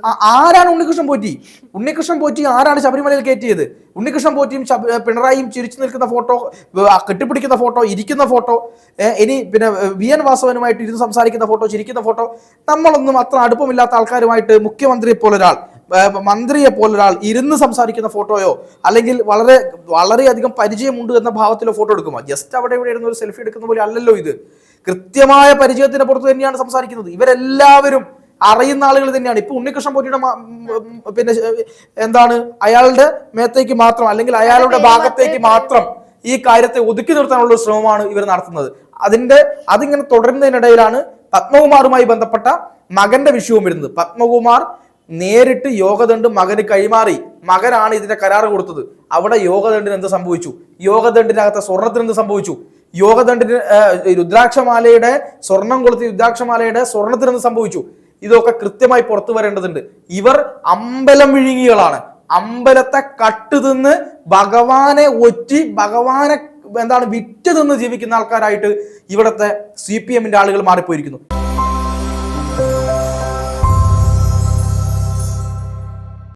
ആരാണ് ഉണ്ണികൃഷ്ണൻ പോറ്റി? ഉണ്ണികൃഷ്ണൻ പോറ്റി ആരാണ് ശബരിമലയിൽ കയറ്റിയത്? ഉണ്ണികൃഷ്ണൻ പോറ്റിയും പിണറായിയും ചിരിച്ചു നിൽക്കുന്ന ഫോട്ടോ, കെട്ടിപ്പിടിക്കുന്ന ഫോട്ടോ, ഇരിക്കുന്ന ഫോട്ടോ, ഇനി പിന്നെ VN വാസവനുമായിട്ട് ഇരുന്ന് സംസാരിക്കുന്ന ഫോട്ടോ, ചിരിക്കുന്ന ഫോട്ടോ, നമ്മളൊന്നും അത്ര അടുപ്പമില്ലാത്ത ആൾക്കാരുമായിട്ട് മുഖ്യമന്ത്രിയെ പോലൊരാൾ, മന്ത്രിയെ പോലൊരാൾ ഇരുന്ന് സംസാരിക്കുന്ന ഫോട്ടോയോ അല്ലെങ്കിൽ വളരെയധികം പരിചയമുണ്ട് എന്ന ഭാവത്തിലോ ഫോട്ടോ എടുക്കുമോ? ജസ്റ്റ് അവിടെ ഇവിടെ ഇരുന്ന് ഒരു സെൽഫി എടുക്കുന്ന പോലെ അല്ലല്ലോ ഇത്. കൃത്യമായ പരിചയത്തിന്റെ പുറത്ത് തന്നെയാണ് സംസാരിക്കുന്നത്. ഇവരെല്ലാവരും അറിയുന്ന ആളുകൾ തന്നെയാണ്. ഇപ്പൊ ഉണ്ണികൃഷ്ണൻ പോറ്റിയുടെ പിന്നെ എന്താണ് അയാളുടെ മേത്തേക്ക് മാത്രം അല്ലെങ്കിൽ അയാളുടെ ഭാഗത്തേക്ക് മാത്രം ഈ കാര്യത്തെ ഒതുക്കി നിർത്താനുള്ള ശ്രമമാണ് ഇവർ നടത്തുന്നത്. അതിങ്ങനെ തുടരുന്നതിനിടയിലാണ് പത്മകുമാറുമായി ബന്ധപ്പെട്ട മകന്റെ വിഷയവും വരുന്നത്. പത്മകുമാർ നേരിട്ട് യോഗദണ്ഡ് മകന് കൈമാറി. മകനാണ് ഇതിന്റെ കരാർ കൊടുത്തത്. അവിടെ യോഗദണ്ഡിന് എന്ത് സംഭവിച്ചു? യോഗദണ്ഡിനകത്തെ സ്വർണത്തിന് എന്ത് സംഭവിച്ചു? യോഗദണ്ഡിന് രുദ്രാക്ഷമാലയുടെ സ്വർണം കൊളുത്തി രുദ്രാക്ഷമാലയുടെ സ്വർണത്തിന് എന്ത് സംഭവിച്ചു? ഇതൊക്കെ കൃത്യമായി പുറത്തു വരേണ്ടതുണ്ട്. ഇവർ അമ്പലം വിഴുങ്ങികളാണ്. അമ്പലത്തെ കട്ടുതിന്ന് ഭഗവാനെ ഒറ്റി ഭഗവാനെ വിറ്റ് തിന്ന് ജീവിക്കുന്ന ആൾക്കാരായിട്ട് ഇവിടുത്തെ CPM ആളുകൾ മാറിപ്പോയിരിക്കുന്നു.